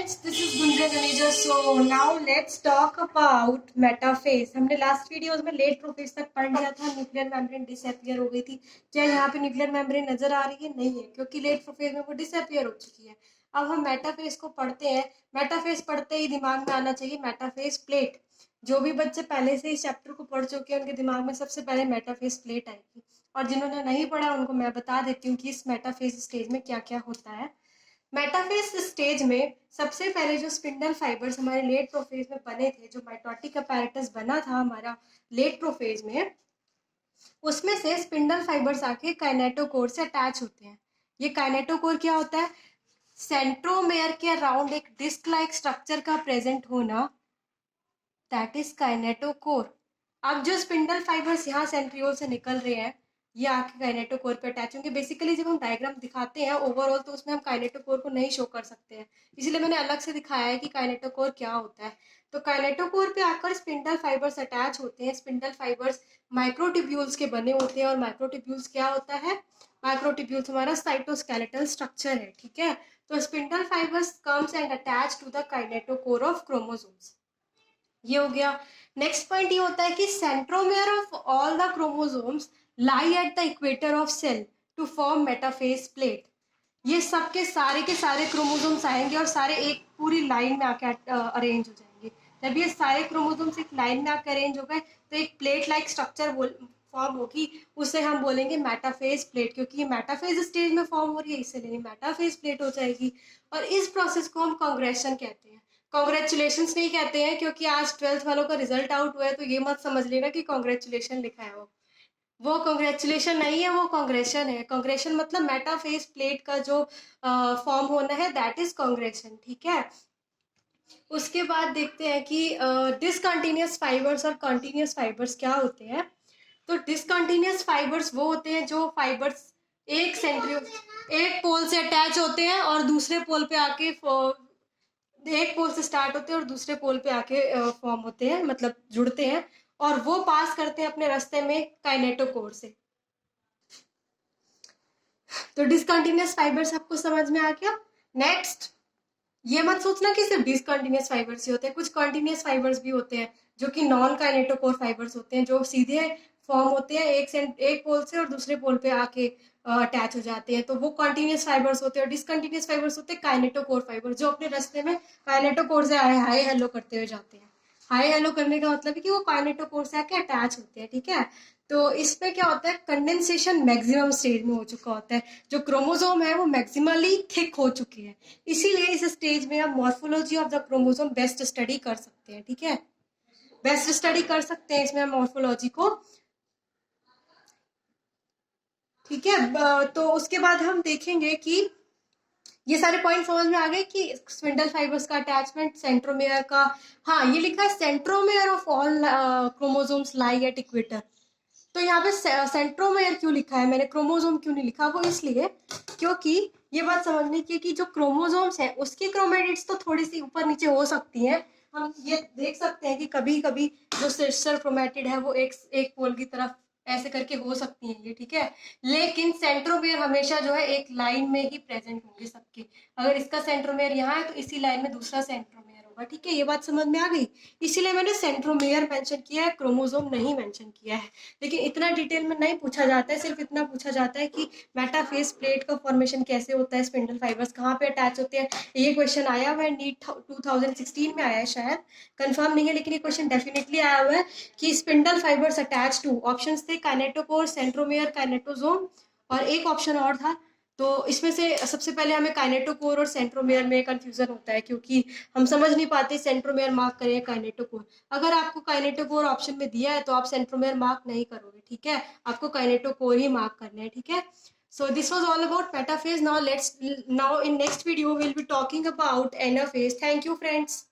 friends, this is Gunjan Ganeja. So now let's talk about metaphase. हमने last videos में late prophase तक पढ़ लिया था. न्यूक्लियर मेम्ब्रेन डिसअपियर हो गई थी. क्या यहाँ पे न्यूक्लियर मेम्ब्रेन नजर आ रही है? नहीं है, क्योंकि लेट प्रोफेज में वो डिसअपियर हो चुकी है. अब हम मेटाफेज को पढ़ते हैं. मेटाफेज पढ़ते ही दिमाग में आना चाहिए मेटाफेज प्लेट. जो भी बच्चे पहले से इस चैप्टर को पढ़ चुके हैं उनके दिमाग में सबसे पहले मेटाफेज प्लेट आएगी. और जिन्होंने नहीं पढ़ा उनको मैं बता देती हूँ कि इस मेटाफेज स्टेज में क्या क्या होता है. मेटाफेज स्टेज में सबसे पहले जो स्पिंडल फाइबर्स हमारे लेट प्रोफेज में बने थे, जो माइटोटिक अपैरेटस बना था हमारा लेट प्रोफेज में, उसमें से स्पिंडल फाइबर्स आके काइनेटोकोर से अटैच होते हैं. ये काइनेटोकोर क्या होता है? सेंट्रोमेयर के अराउंड एक डिस्क लाइक स्ट्रक्चर का प्रेजेंट होना, दैट इज काइनेटोकोर. अब जो स्पिंडल फाइबर्स यहाँ सेंट्रियोल से निकल रहे हैं ये आके काइनेटोकोर पे अटैच होंगे. बेसिकली जब हम डायग्राम दिखाते हैं ओवरऑल तो उसमें हम काइनेटोकोर को नहीं शो कर सकते हैं, इसलिए मैंने अलग से दिखाया है कि काइनेटोकोर क्या होता है. तो काइनेटोकोर पे आकर स्पिंडल फाइबर्स अटैच होते हैं. स्पिंडल फाइबर्स माइक्रोट्यूब्यूल्स के बने होते हैं. और माइक्रोट्यूब्यूल्स क्या होता है? माइक्रोट्यूब्यूल्स हमारा साइटोस्केलेटल स्ट्रक्चर है. ठीक है, तो spindle fibres comes and attach to the kinetochore of chromosomes. ये हो गया. नेक्स्ट पॉइंट ये होता है कि centromere of all the chromosomes lie at the equator of cell to form metaphase plate. ये सब के सारे क्रोमोसोम्स आएंगे और सारे एक पूरी लाइन में आके अरेंज हो जाएंगे. जब ये सारे क्रोमोसोम्स एक लाइन में आके अरेंज हो गए तो एक प्लेट लाइक स्ट्रक्चर फॉर्म होगी. उसे हम बोलेंगे मेटाफेज प्लेट, क्योंकि ये मेटाफेज स्टेज में फॉर्म हो रही है इसलिए मेटाफेज प्लेट हो जाएगी. और इस प्रोसेस को हम कांग्रेशन कहते हैं. कॉन्ग्रेचुलेशन नहीं कहते हैं, क्योंकि आज 12th वालों का रिजल्ट आउट हुआ है तो ये मत समझ लेना कि कॉन्ग्रेचुलेशन लिखा है. वो कॉन्ग्रेचुलेशन नहीं है, वो कांग्रेशन है. कांग्रेशन मतलब मेटाफेज प्लेट का जो फॉर्म होना है दैट इज कांग्रेशन. ठीक है, उसके बाद देखते हैं कि डिसकंटिन्यूअस फाइबर्स और कंटिन्यूअस फाइबर्स क्या होते हैं. तो डिसकंटिन्यूअस फाइबर्स वो होते हैं जो फाइबर्स एक पोल से अटैच होते हैं और दूसरे पोल पे आके एक पोल से स्टार्ट होते हैं और दूसरे पोल पे आके फॉर्म होते हैं, मतलब जुड़ते हैं. और वो पास करते हैं अपने रास्ते में काइनेटोकोर से. तो डिसकंटिन्यूअस फाइबर्स आपको समझ में आ गया. नेक्स्ट, ये मत सोचना कि सिर्फ डिसकंटिन्यूअस फाइबर्स ही होते हैं. कुछ कंटिन्यूअस फाइबर्स भी होते हैं जो कि नॉन काइनेटोकोर फाइबर्स होते हैं, जो सीधे फॉर्म होते हैं एक पोल से और दूसरे पोल पे आके अटैच हो जाते हैं. तो वो कंटिन्यूअस फाइबर्स होते हैं. और डिसकंटिन्यूअस फाइबर्स होते हैं काइनेटोकोर फाइबर, जो अपने रास्ते में काइनेटोकोर से हाई हेलो करते हुए जाते हैं. हाई हेलो करने का मतलब है कि वो काइनेटोकोर से आके अटैच होते हैं. ठीक है, तो इसमें क्या होता है? कंडेंसेशन मैक्सिमम स्टेज में हो चुका होता है. जो क्रोमोसोम है वो मैक्सिमली थिक हो चुकी है, इसीलिए इस स्टेज में हम morphology of the chromosome best study कर सकते हैं. ठीक है, बेस्ट स्टडी कर सकते हैं इसमें हम मॉर्फोलॉजी को. ठीक है, तो उसके बाद हम देखेंगे कि ये सारे पॉइंट समझ में आ गए कि स्पिंडल फाइबर्स का अटैचमेंट, सेंट्रोमेयर का. हाँ, ये लिखा है centromere of all chromosomes lie at equator. तो यहाँ पे सेंट्रोमेयर क्यों लिखा है, मैंने क्रोमोसोम क्यों नहीं लिखा? वो इसलिए क्योंकि ये बात समझने की कि जो क्रोमोसोम्स है उसकी क्रोमेटिड्स तो थोड़ी सी ऊपर नीचे हो सकती हैं. हम ये देख सकते हैं कि कभी कभी जो सिस्टर क्रोमेटिड है वो एक पोल की तरफ ऐसे करके हो सकती हैं ये. ठीक है, लेकिन सेंट्रोमेयर हमेशा जो है एक लाइन में ही प्रेजेंट होंगे सबके. अगर इसका सेंट्रोमेयर यहाँ है तो इसी लाइन में दूसरा सेंट्रोमेयर होगा. ठीक है, ये बात समझ में आ गई. इसीलिए मैंने सेंट्रोमेयर मेंशन किया है, क्रोमोसोम नहीं मेंशन किया है. लेकिन इतना डिटेल में नहीं पूछा जाता है, सिर्फ इतना पूछा जाता है कि मेटाफेज प्लेट का फॉर्मेशन कैसे होता है, स्पिंडल फाइबर्स कहाँ पे अटैच होते हैं. ये क्वेश्चन आया हुआ है नीट 2016 में आया है, शायद कंफर्म नहीं है, लेकिन ये क्वेश्चन डेफिनेटली आया हुआ है कि spindle fibres attach to, options थे काइनेटोकोर, सेंट्रोमेयर, काइनेटोसोम और एक ऑप्शन और था. तो इसमें से सबसे पहले हमें काइनेटोकोर और सेंट्रोमेयर में कंफ्यूजन होता है, क्योंकि हम समझ नहीं पाते सेंट्रोमेयर मार्क करें काइनेटोकोर. अगर आपको काइनेटोकोर ऑप्शन में दिया है तो आप सेंट्रोमेयर मार्क नहीं करोगे. ठीक है, आपको काइनेटोकोर ही मार्क करना है. ठीक है, so this was all about metaphase. Now in next video we'll be talking about anaphase. Thank you friends.